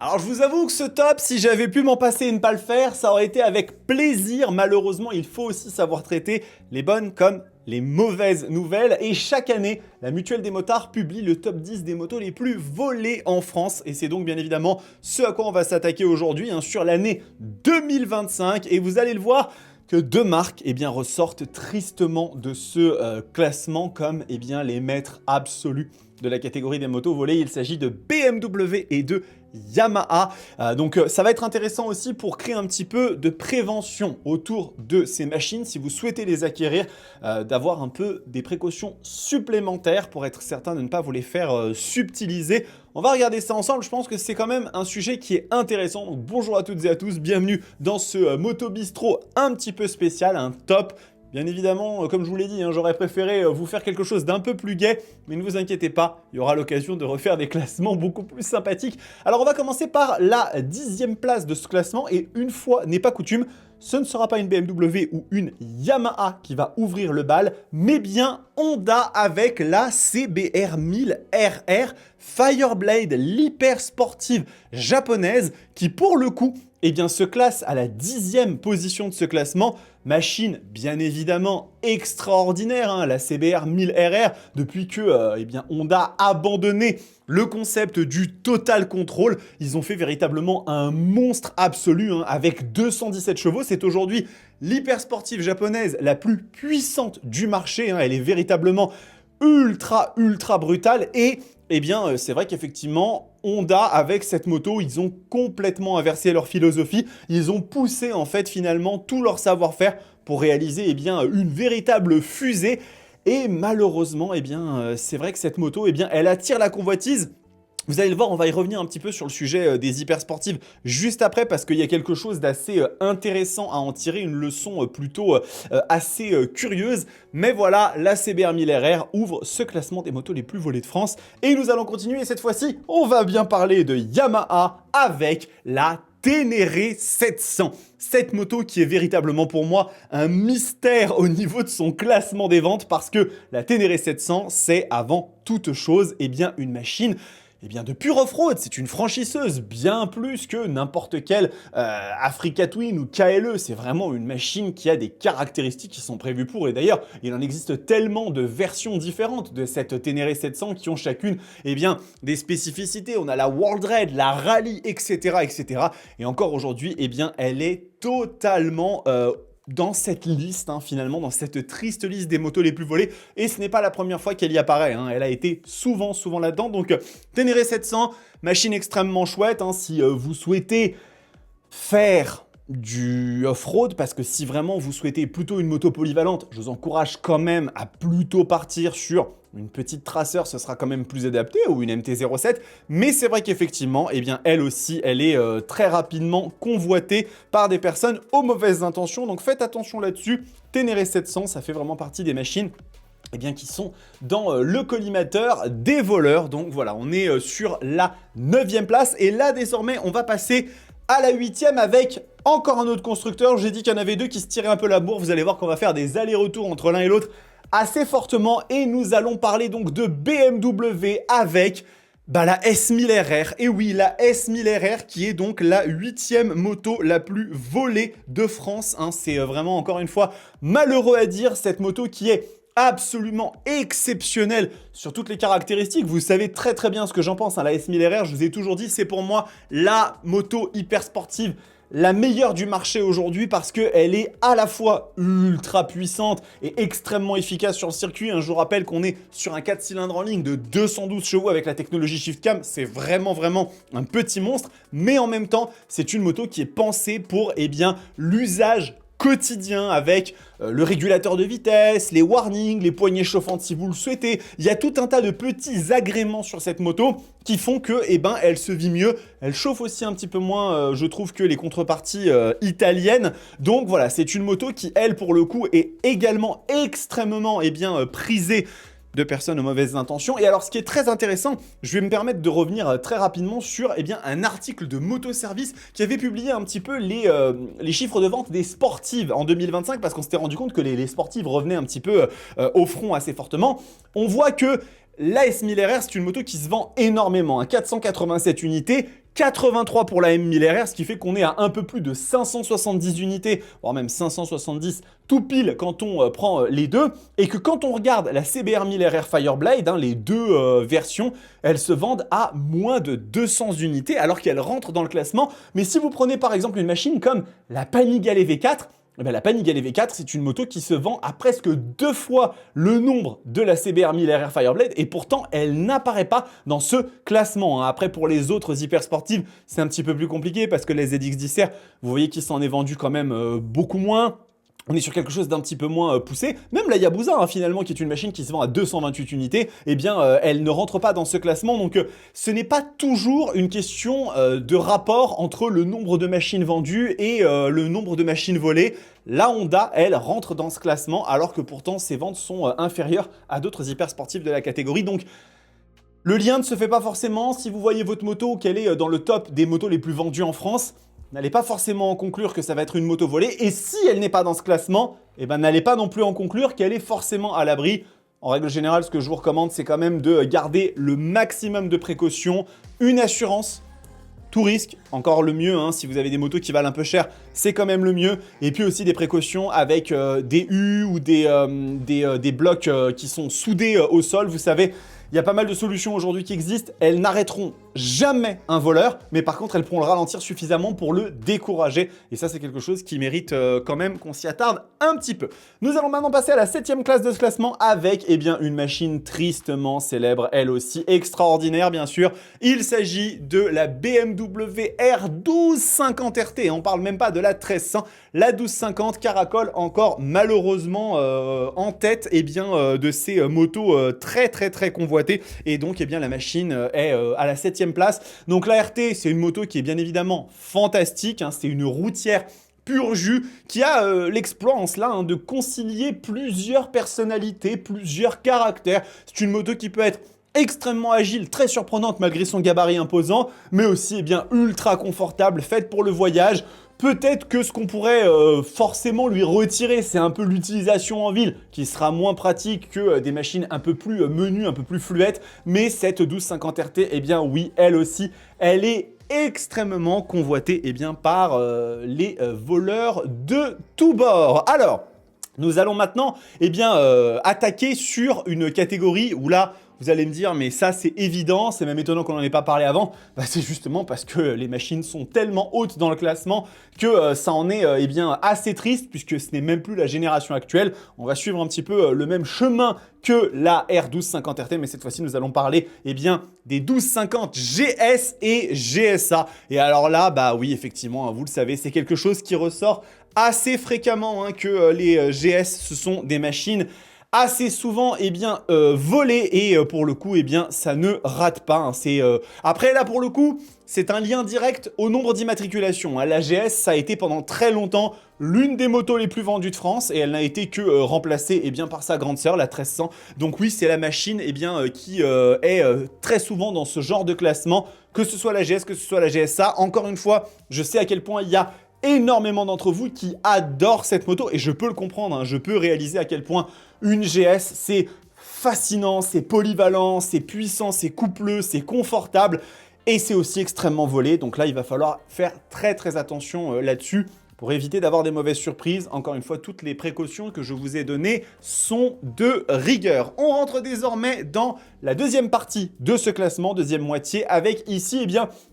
Alors je vous avoue que ce top, si j'avais pu m'en passer et ne pas le faire, ça aurait été avec plaisir. Malheureusement, il faut aussi savoir traiter les bonnes comme les mauvaises nouvelles. Et chaque année, la Mutuelle des motards publie le top 10 des motos les plus volées en France. Et c'est donc bien évidemment ce à quoi on va s'attaquer aujourd'hui, sur l'année 2025. Et vous allez le voir, que deux marques ressortent tristement de ce classement comme les maîtres absolus de la catégorie des motos volées. Il s'agit de BMW et de Yamaha. Donc ça va être intéressant aussi pour créer un petit peu de prévention autour de ces machines. Si vous souhaitez les acquérir, d'avoir un peu des précautions supplémentaires pour être certain de ne pas vous les faire subtiliser. On va regarder ça ensemble, je pense que c'est quand même un sujet qui est intéressant. Donc bonjour à toutes et à tous, bienvenue dans ce Moto Bistro un petit peu spécial, un top. Bien évidemment, comme je vous l'ai dit, j'aurais préféré vous faire quelque chose d'un peu plus gai, mais ne vous inquiétez pas, il y aura l'occasion de refaire des classements beaucoup plus sympathiques. Alors on va commencer par la 10e place de ce classement, et une fois n'est pas coutume, ce ne sera pas une BMW ou une Yamaha qui va ouvrir le bal, mais bien Honda avec la CBR 1000 RR Fireblade, l'hyper sportive japonaise, qui pour le coup se classe à la 10e position de ce classement. Machine bien évidemment extraordinaire, la CBR 1000 RR, depuis que Honda a abandonné le concept du total control. Ils ont fait véritablement un monstre absolu, avec 217 chevaux. C'est aujourd'hui l'hyper sportive japonaise la plus puissante du marché. Elle est véritablement ultra brutale et c'est vrai qu'effectivement, Honda, avec cette moto, ils ont complètement inversé leur philosophie. Ils ont poussé, en fait, finalement, tout leur savoir-faire pour réaliser, une véritable fusée. Et malheureusement, c'est vrai que cette moto, elle attire la convoitise. Vous allez le voir, on va y revenir un petit peu sur le sujet des hypersportives juste après, parce qu'il y a quelque chose d'assez intéressant à en tirer, une leçon plutôt assez curieuse. Mais voilà, la CBR 1000 RR ouvre ce classement des motos les plus volées de France. Et nous allons continuer, cette fois-ci, on va bien parler de Yamaha avec la Ténéré 700. Cette moto qui est véritablement pour moi un mystère au niveau de son classement des ventes, parce que la Ténéré 700, c'est avant toute chose une machine de pure off-road. C'est une franchisseuse, bien plus que n'importe quelle Africa Twin ou KLE. C'est vraiment une machine qui a des caractéristiques qui sont prévues pour. Et d'ailleurs, il en existe tellement de versions différentes de cette Ténéré 700 qui ont chacune des spécificités. On a la World Raid, la Rally, etc. Et encore aujourd'hui, elle est totalement dans cette liste, finalement, dans cette triste liste des motos les plus volées. Et ce n'est pas la première fois qu'elle y apparaît, elle a été souvent là-dedans. Donc, Ténéré 700, machine extrêmement chouette, si vous souhaitez faire du off-road, parce que si vraiment vous souhaitez plutôt une moto polyvalente, je vous encourage quand même à plutôt partir sur une petite Tracer, ce sera quand même plus adapté, ou une MT-07, mais c'est vrai qu'effectivement, elle aussi, elle est très rapidement convoitée par des personnes aux mauvaises intentions, donc faites attention là-dessus. Ténéré 700, ça fait vraiment partie des machines qui sont dans le collimateur des voleurs. Donc voilà, on est sur la 9e place, et là désormais, on va passer à la 8e avec encore un autre constructeur. J'ai dit qu'il y en avait deux qui se tiraient un peu la bourre. Vous allez voir qu'on va faire des allers-retours entre l'un et l'autre assez fortement, et nous allons parler donc de BMW avec la S1000 RR. Et oui, la S1000 RR qui est donc la 8e moto la plus volée de France. C'est vraiment, encore une fois, malheureux à dire, cette moto qui est absolument exceptionnelle sur toutes les caractéristiques. Vous savez très bien ce que j'en pense. La S1000 RR, je vous ai toujours dit, c'est pour moi la moto hyper sportive la meilleure du marché aujourd'hui, parce qu'elle est à la fois ultra puissante et extrêmement efficace sur le circuit. Je vous rappelle qu'on est sur un 4 cylindres en ligne de 212 chevaux avec la technologie ShiftCam. C'est vraiment un petit monstre, mais en même temps, c'est une moto qui est pensée pour l'usage quotidien, avec le régulateur de vitesse, les warnings, les poignées chauffantes si vous le souhaitez. Il y a tout un tas de petits agréments sur cette moto qui font que elle se vit mieux. Elle chauffe aussi un petit peu moins, je trouve, que les contreparties italiennes. Donc voilà, c'est une moto qui, elle, pour le coup, est également extrêmement prisée de personnes aux mauvaises intentions. Et alors, ce qui est très intéressant, je vais me permettre de revenir très rapidement sur un article de Motoservice qui avait publié un petit peu les chiffres de vente des sportives en 2025, parce qu'on s'était rendu compte que les sportives revenaient un petit peu au front assez fortement. On voit que la S1000RR, c'est une moto qui se vend énormément, 487 unités, 83 pour la M1000RR, ce qui fait qu'on est à un peu plus de 570 unités, voire même 570 tout pile quand on prend les deux, et que quand on regarde la CBR 1000RR Fireblade, les deux versions, elles se vendent à moins de 200 unités alors qu'elles rentrent dans le classement. Mais si vous prenez par exemple une machine comme la Panigale V4, la Panigale V4, c'est une moto qui se vend à presque 2 fois le nombre de la CBR 1000RR Fireblade et pourtant, elle n'apparaît pas dans ce classement. Après, pour les autres hyper sportives, c'est un petit peu plus compliqué parce que les ZX10R, vous voyez qu'il s'en est vendu quand même beaucoup moins. On est sur quelque chose d'un petit peu moins poussé. Même la Yabusa, finalement, qui est une machine qui se vend à 228 unités, eh bien, elle ne rentre pas dans ce classement. Donc, ce n'est pas toujours une question de rapport entre le nombre de machines vendues et le nombre de machines volées. La Honda, elle, rentre dans ce classement, alors que pourtant, ses ventes sont inférieures à d'autres hyper sportifs de la catégorie. Donc, le lien ne se fait pas forcément. Si vous voyez votre moto, qu'elle est dans le top des motos les plus vendues en France, n'allez pas forcément en conclure que ça va être une moto volée. Et si elle n'est pas dans ce classement, eh ben, n'allez pas non plus en conclure qu'elle est forcément à l'abri. En règle générale, ce que je vous recommande, c'est quand même de garder le maximum de précautions, une assurance, tout risque, encore le mieux, si vous avez des motos qui valent un peu cher, c'est quand même le mieux. Et puis aussi des précautions avec des U ou des blocs qui sont soudés au sol, vous savez. Il y a pas mal de solutions aujourd'hui qui existent. Elles n'arrêteront jamais un voleur, mais par contre, elles pourront le ralentir suffisamment pour le décourager. Et ça, c'est quelque chose qui mérite quand même qu'on s'y attarde un petit peu. Nous allons maintenant passer à la 7e classe de ce classement avec une machine tristement célèbre, elle aussi extraordinaire, bien sûr. Il s'agit de la BMW R1250 RT. On parle même pas de la 1300. La 1250 caracole encore malheureusement en tête de ces motos très convoitées. Et donc, la machine est à la 7e place. Donc, la RT, c'est une moto qui est bien évidemment fantastique. C'est une routière pur jus qui a l'exploit en cela de concilier plusieurs personnalités, plusieurs caractères. C'est une moto qui peut être extrêmement agile, très surprenante malgré son gabarit imposant, mais aussi ultra confortable, faite pour le voyage. Peut-être que ce qu'on pourrait forcément lui retirer, c'est un peu l'utilisation en ville, qui sera moins pratique que des machines un peu plus menues, un peu plus fluettes. Mais cette 1250 RT, oui, elle aussi, elle est extrêmement convoitée par les voleurs de tous bords. Alors, nous allons maintenant attaquer sur une catégorie où là, vous allez me dire, mais ça c'est évident, c'est même étonnant qu'on n'en ait pas parlé avant. C'est justement parce que les machines sont tellement hautes dans le classement que ça en est assez triste puisque ce n'est même plus la génération actuelle. On va suivre un petit peu le même chemin que la R1250 RT, mais cette fois-ci nous allons parler des 1250 GS et GSA. Et alors là, oui effectivement, vous le savez, c'est quelque chose qui ressort assez fréquemment que les GS, ce sont des machines assez souvent volé et pour le coup ça ne rate pas. Après là pour le coup c'est un lien direct au nombre d'immatriculations. La GS ça a été pendant très longtemps l'une des motos les plus vendues de France et elle n'a été que remplacée par sa grande sœur la 1300. Donc oui c'est la machine qui est très souvent dans ce genre de classement, que ce soit la GS, que ce soit la GSA. Encore une fois, je sais à quel point il y a énormément d'entre vous qui adorent cette moto et je peux le comprendre, je peux réaliser à quel point une GS c'est fascinant, c'est polyvalent, c'est puissant, c'est coupleux, c'est confortable et c'est aussi extrêmement volé. Donc là il va falloir faire très attention là-dessus pour éviter d'avoir des mauvaises surprises. Encore une fois, toutes les précautions que je vous ai données sont de rigueur. On rentre désormais dans la deuxième partie de ce classement, deuxième moitié, avec ici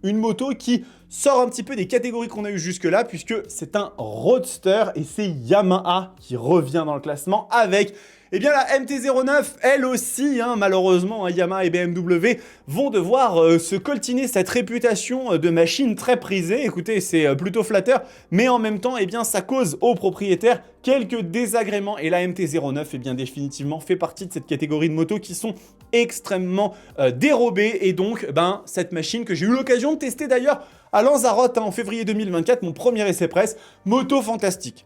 une moto qui sort un petit peu des catégories qu'on a eues jusque-là, puisque c'est un roadster et c'est Yamaha qui revient dans le classement avec la MT-09, elle aussi, malheureusement, Yamaha et BMW vont devoir se coltiner cette réputation de machine très prisée. Écoutez, c'est plutôt flatteur, mais en même temps, ça cause aux propriétaires quelques désagréments. Et la MT-09, définitivement, fait partie de cette catégorie de motos qui sont extrêmement dérobées. Et donc, cette machine que j'ai eu l'occasion de tester d'ailleurs à Lanzarote en février 2024, mon premier essai presse, moto fantastique.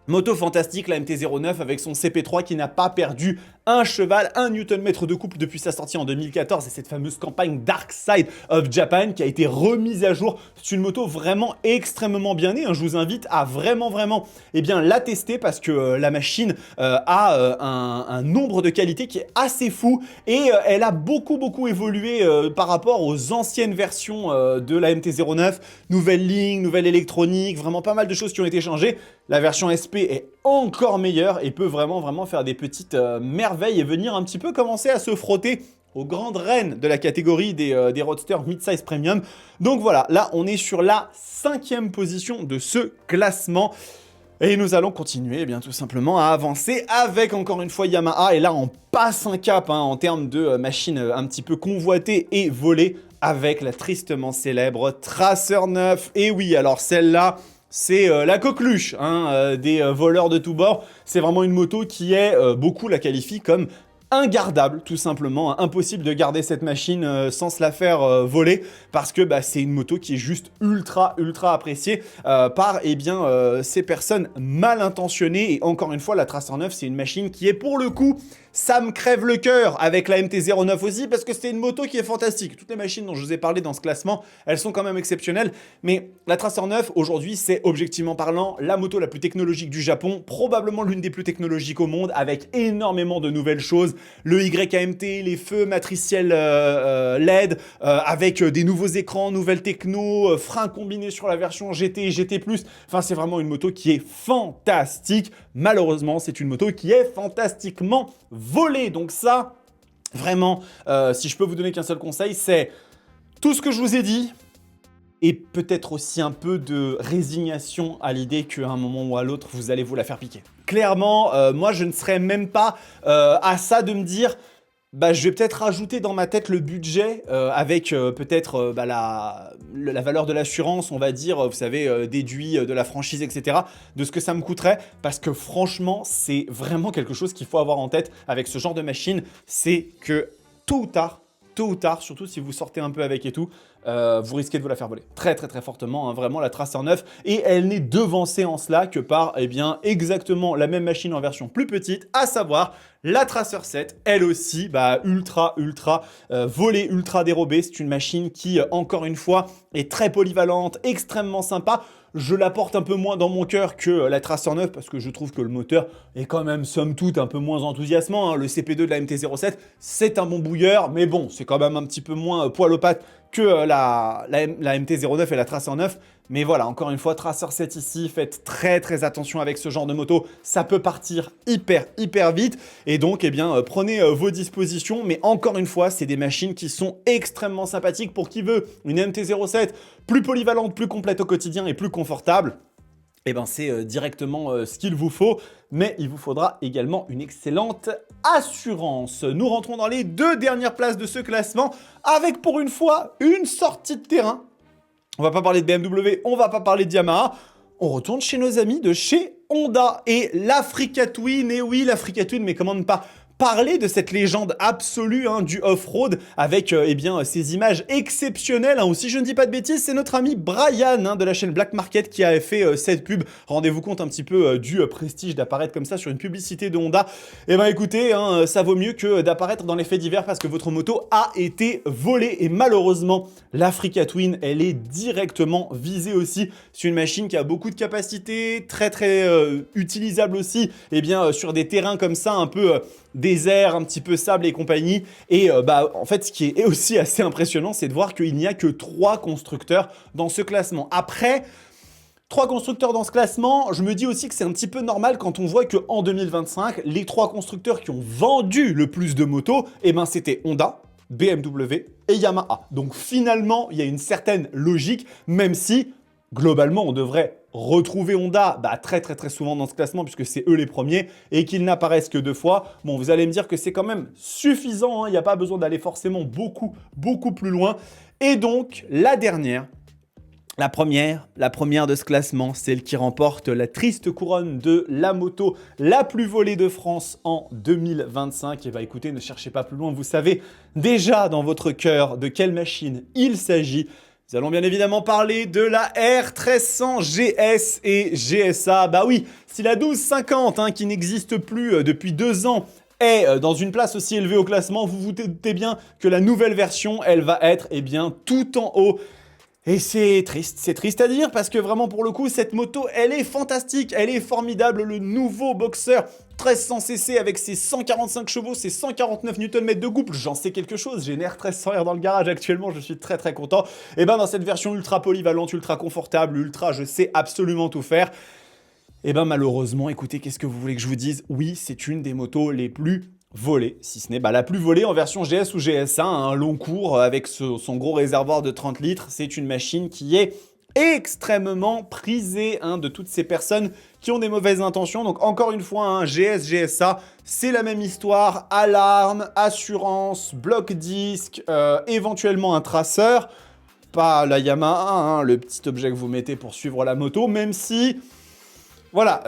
Moto fantastique, la MT-09 avec son CP3 qui n'a pas perdu un cheval, 1 Nm de couple depuis sa sortie en 2014 et cette fameuse campagne Dark Side of Japan qui a été remise à jour. C'est une moto vraiment extrêmement bien née, hein. Je vous invite à vraiment la tester parce que la machine a un nombre de qualités qui est assez fou et elle a beaucoup évolué par rapport aux anciennes versions de la MT-09. Nouvelle ligne, nouvelle électronique, vraiment pas mal de choses qui ont été changées. La version SP est encore meilleure et peut vraiment faire des petites merveilles et venir un petit peu commencer à se frotter aux grandes reines de la catégorie des roadsters mid-size premium. Donc voilà, là on est sur la 5e position de ce classement. Et nous allons continuer, eh bien, tout simplement à avancer avec encore une fois Yamaha. Et là on passe un cap en termes de machines un petit peu convoitées et volées avec la tristement célèbre Tracer 9. Et oui, alors celle-là, c'est la coqueluche des voleurs de tous bords. C'est vraiment une moto qui est, beaucoup la qualifient comme ingardable, tout simplement. Impossible de garder cette machine sans se la faire voler parce que c'est une moto qui est juste ultra appréciée par ces personnes mal intentionnées. Et encore une fois, la Tracer 9, c'est une machine qui est pour le coup, ça me crève le cœur avec la MT-09 aussi parce que c'est une moto qui est fantastique. Toutes les machines dont je vous ai parlé dans ce classement, elles sont quand même exceptionnelles. Mais la Tracer 9, aujourd'hui, c'est objectivement parlant la moto la plus technologique du Japon, probablement l'une des plus technologiques au monde avec énormément de nouvelles choses. Le YAMT, les feux matriciels LED, avec des nouveaux écrans, nouvelles techno, freins combinés sur la version GT et GT+. Enfin, c'est vraiment une moto qui est fantastique. Malheureusement, c'est une moto qui est fantastiquement volée. Donc ça, vraiment, si je peux vous donner qu'un seul conseil, c'est tout ce que je vous ai dit, et peut-être aussi un peu de résignation à l'idée qu'à un moment ou à l'autre, vous allez vous la faire piquer. Clairement, moi, je ne serais même pas à ça de me dire, je vais peut-être rajouter dans ma tête le budget avec peut-être la valeur de l'assurance, on va dire, vous savez, déduit de la franchise, etc., de ce que ça me coûterait, parce que franchement, c'est vraiment quelque chose qu'il faut avoir en tête avec ce genre de machine, c'est que tôt ou tard, surtout si vous sortez un peu avec et tout, vous risquez de vous la faire voler. Très fortement, vraiment la Tracer 9. Et elle n'est devancée en cela que par, exactement la même machine en version plus petite, à savoir la Tracer 7, elle aussi, ultra volée, ultra dérobée. C'est une machine qui, encore une fois, est très polyvalente, extrêmement sympa. Je la porte un peu moins dans mon cœur que la Tracer 9 parce que je trouve que le moteur est quand même, somme toute, un peu moins enthousiasmant. Le CP2 de la MT-07, c'est un bon bouilleur, mais bon, c'est quand même un petit peu moins poil aux pattes que la MT-09 et la Tracer 9. Mais voilà, encore une fois, Tracer 7 ici, faites très attention avec ce genre de moto. Ça peut partir hyper vite. Et donc, prenez vos dispositions. Mais encore une fois, c'est des machines qui sont extrêmement sympathiques pour qui veut une MT-07 plus polyvalente, plus complète au quotidien et plus confortable. C'est directement ce qu'il vous faut, mais il vous faudra également une excellente assurance. Nous rentrons dans les 2 dernières places de ce classement, avec pour une fois une sortie de terrain. On va pas parler de BMW, on va pas parler de Yamaha, on retourne chez nos amis de chez Honda et l'Africa Twin. Et oui, l'Africa Twin, mais comment ne pas parler de cette légende absolue du off-road avec ces images exceptionnelles. Ou si je ne dis pas de bêtises, c'est notre ami Brian de la chaîne Black Market qui a fait cette pub. Rendez-vous compte un petit peu du prestige d'apparaître comme ça sur une publicité de Honda. Écoutez, ça vaut mieux que d'apparaître dans les faits divers parce que votre moto a été volée. Et malheureusement, l'Africa Twin, elle est directement visée aussi. C'est une machine qui a beaucoup de capacités, très utilisable aussi sur des terrains comme ça, un peu désert, un petit peu sable et compagnie. Et en fait, ce qui est aussi assez impressionnant, c'est de voir qu'il n'y a que 3 constructeurs dans ce classement. Après, 3 constructeurs dans ce classement, je me dis aussi que c'est un petit peu normal quand on voit qu'en 2025, les 3 constructeurs qui ont vendu le plus de motos, c'était Honda, BMW et Yamaha. Donc finalement, il y a une certaine logique, même si globalement, on devrait retrouver Honda très souvent dans ce classement puisque c'est eux les premiers et qu'ils n'apparaissent que 2 fois. Bon, vous allez me dire que c'est quand même suffisant, il n'y a pas besoin d'aller forcément beaucoup plus loin. Et donc, la première de ce classement, celle qui remporte la triste couronne de la moto la plus volée de France en 2025. Et écoutez, ne cherchez pas plus loin, vous savez déjà dans votre cœur de quelle machine il s'agit. Nous allons bien évidemment parler de la R1300 GS et GSA. Oui, si la 1250 qui n'existe plus depuis 2 ans est dans une place aussi élevée au classement, vous vous doutez bien que la nouvelle version, elle va être eh bien tout en haut. Et c'est triste à dire parce que vraiment pour le coup cette moto elle est fantastique, elle est formidable, le nouveau Boxer 1300cc avec ses 145 chevaux, ses 149 Nm de couple, j'en sais quelque chose, j'ai une R1300R dans le garage actuellement, je suis très content. Et ben dans cette version ultra polyvalente, ultra confortable, ultra je sais absolument tout faire. Et ben malheureusement, écoutez, qu'est-ce que vous voulez que je vous dise? Oui, c'est une des motos les plus volée, si ce n'est la plus volée en version GS ou GS1, un long cours avec son gros réservoir de 30 litres. C'est une machine qui est extrêmement prisée de toutes ces personnes qui ont des mauvaises intentions. Donc encore une fois, un GS, GSA, c'est la même histoire, alarme, assurance, bloc disque, éventuellement un traceur, pas la Yamaha, le petit objet que vous mettez pour suivre la moto, même si, voilà,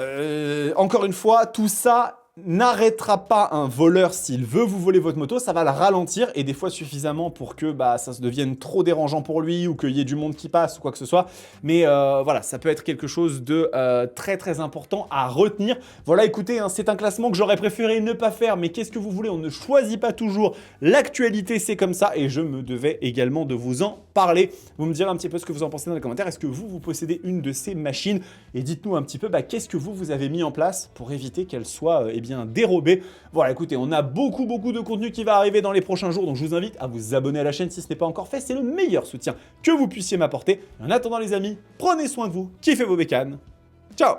encore une fois, tout ça n'arrêtera pas un voleur s'il veut vous voler votre moto, ça va le ralentir et des fois suffisamment pour que ça se devienne trop dérangeant pour lui ou qu'il y ait du monde qui passe ou quoi que ce soit. Mais voilà, ça peut être quelque chose de très important à retenir. Voilà, écoutez, c'est un classement que j'aurais préféré ne pas faire, mais qu'est-ce que vous voulez, on ne choisit pas toujours. L'actualité, c'est comme ça et je me devais également de vous en parler. Vous me direz un petit peu ce que vous en pensez dans les commentaires. Est-ce que vous possédez une de ces machines? Et dites-nous un petit peu qu'est-ce que vous avez mis en place pour éviter qu'elle soit dérobée. Voilà, écoutez, on a beaucoup de contenu qui va arriver dans les prochains jours, donc je vous invite à vous abonner à la chaîne si ce n'est pas encore fait. C'est le meilleur soutien que vous puissiez m'apporter. En attendant les amis, prenez soin de vous, kiffez vos bécanes. Ciao!